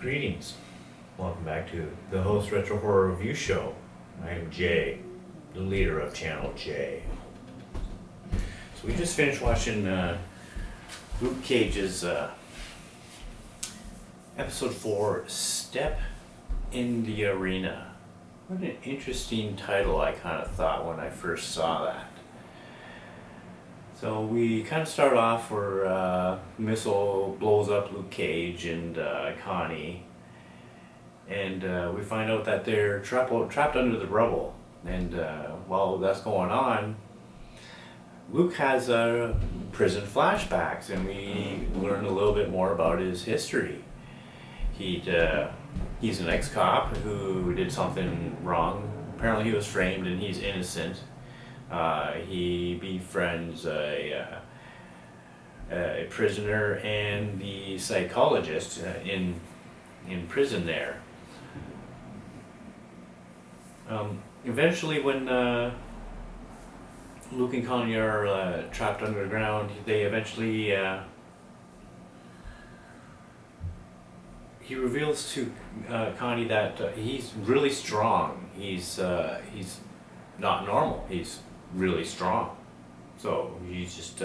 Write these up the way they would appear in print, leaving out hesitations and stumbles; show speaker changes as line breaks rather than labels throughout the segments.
Greetings. Welcome back to the Host Retro Horror Review Show. I am Jay, the leader of Channel J. So we just finished watching Luke Cage's episode 4, Step in the Arena. What an interesting title, I kind of thought when I first saw that. So we kind of start off where missile blows up Luke Cage and Connie, and we find out that they're trapped under the rubble. And while that's going on, Luke has prison flashbacks, and we learn a little bit more about his history. He's an ex-cop who did something wrong. Apparently he was framed and he's innocent. He befriends a prisoner and the psychologist in prison there. Eventually, when Luke and Connie are trapped underground, they eventually he reveals to Connie that he's really strong. He's not normal. He's really strong. So he's just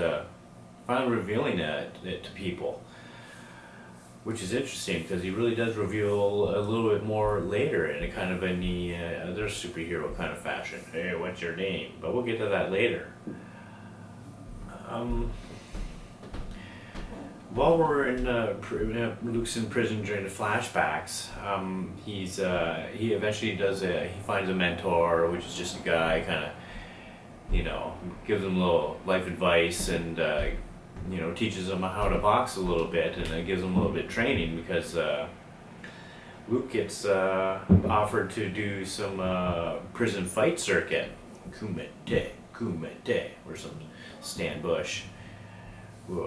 finally revealing it to people, which is interesting because he really does reveal a little bit more later in a kind of in the other superhero kind of fashion. Hey, what's your name? But we'll get to that later. While we're in Luke's in prison during the flashbacks, he eventually he finds a mentor, which is just a guy kind of, gives him a little life advice and teaches him how to box a little bit, and it gives him a little bit of training because Luke gets offered to do some prison fight circuit, kumite, or some Stan Bush.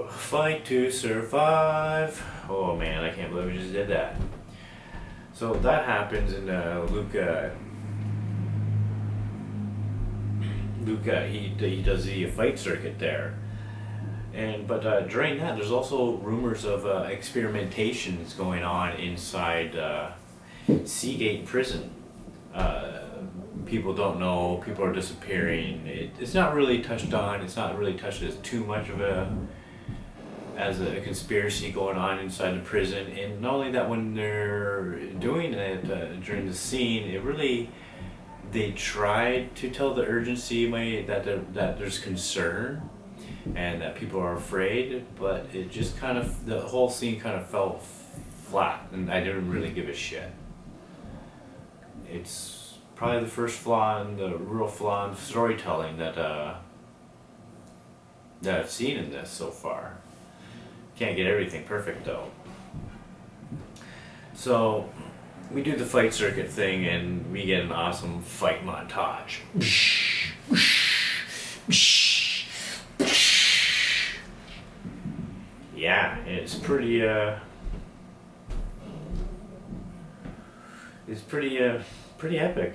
Fight to survive. Oh man, I can't believe we just did that. So that happens, and Luke he does the fight circuit there, but during that, there's also rumors of experimentations going on inside Seagate Prison. People don't know. People are disappearing. It's not really touched on. It's not really touched as too much of a conspiracy going on inside the prison. And not only that, when they're doing it during the scene, they tried to tell the urgency that there's concern and that people are afraid, but it just the whole scene kind of fell flat, and I didn't really give a shit. It's probably the first flaw in the real flaw in storytelling that I've seen in this so far. Can't get everything perfect though. So we do the fight circuit thing, and we get an awesome fight montage. Yeah, it's pretty epic.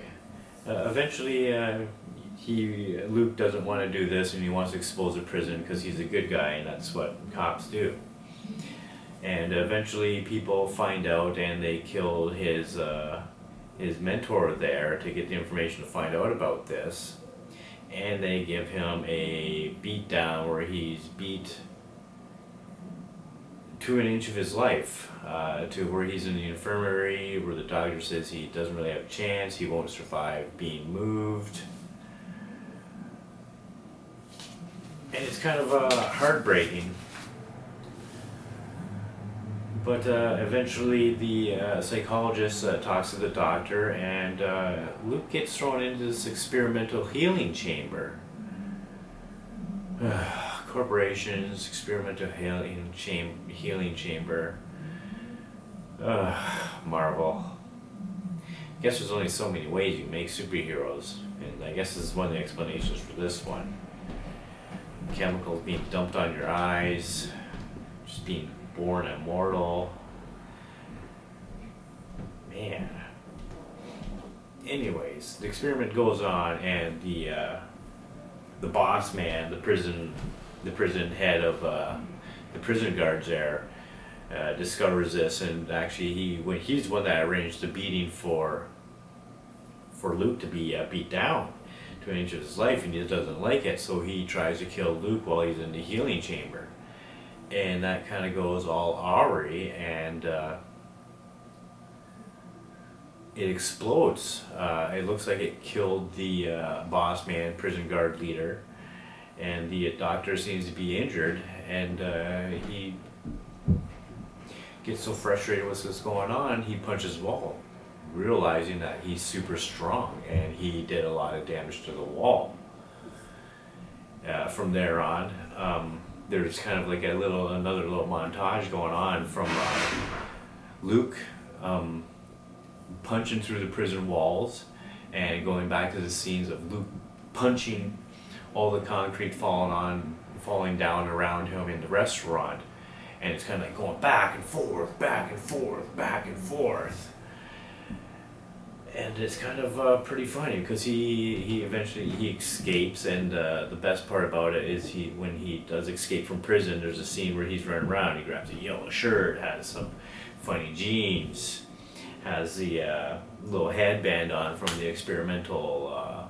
Eventually, Luke doesn't want to do this, and he wants to expose the prison because he's a good guy, and that's what cops do. And eventually, people find out, and they kill his mentor there to get the information to find out about this. And they give him a beat down where he's beat to an inch of his life, to where he's in the infirmary, where the doctor says he doesn't really have a chance, he won't survive being moved. And it's kind of heartbreaking. But eventually the psychologist talks to the doctor, and Luke gets thrown into this experimental healing chamber. Corporations, experimental healing chamber. Marvel. I guess there's only so many ways you make superheroes, and I guess this is one of the explanations for this one. Chemicals being dumped on your eyes, just being born immortal. Man. Anyways, the experiment goes on, and the boss man, the prison head of the prison guards there, discovers this, and actually he's the one that arranged the beating for Luke to be beat down to an inch of his life, and he doesn't like it, so he tries to kill Luke while he's in the healing chamber, and that kind of goes all awry, and it explodes. It looks like it killed the boss man, prison guard leader, and the doctor seems to be injured, and he gets so frustrated with what's going on, he punches the wall, realizing that he's super strong, and he did a lot of damage to the wall. From there on, there's kind of like another little montage going on from Luke punching through the prison walls, and going back to the scenes of Luke punching all the concrete falling down around him in the restaurant, and it's kind of like going back and forth, back and forth, back and forth. And it's kind of pretty funny, because he eventually escapes, and the best part about it is when he does escape from prison, there's a scene where he's running around, he grabs a yellow shirt, has some funny jeans, has the little headband on from the experimental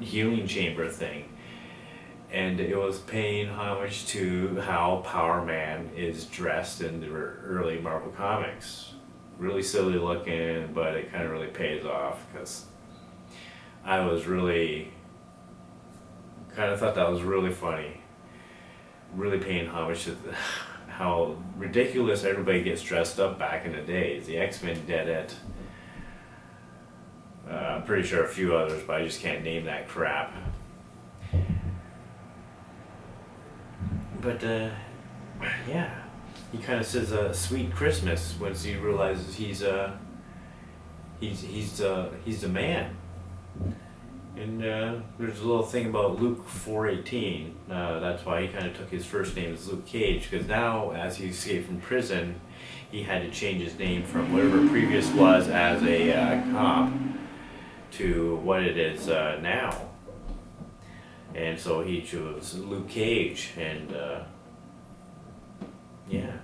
healing chamber thing, and it was paying homage to how Power Man is dressed in the early Marvel comics. Really silly looking, but it kind of really pays off, because I was really kind of thought that was really funny, really paying homage to how ridiculous everybody gets dressed up back in the days. The X-Men did it. I'm pretty sure a few others, but I just can't name that crap. But yeah, he kind of says a sweet Christmas once he realizes he's the man. And there's a little thing about Luke 4:18. That's why he kind of took his first name as Luke Cage, because now, as he escaped from prison, he had to change his name from whatever previous was as a cop to what it is now. And so he chose Luke Cage, and yeah,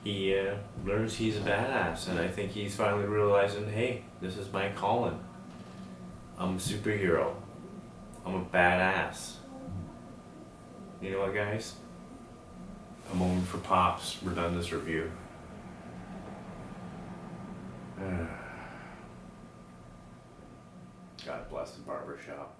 he learns he's a badass, and I think he's finally realizing, hey, this is my calling. I'm a superhero. I'm a badass. You know what, guys? A moment for Pops. We're done this review. God bless the barbershop.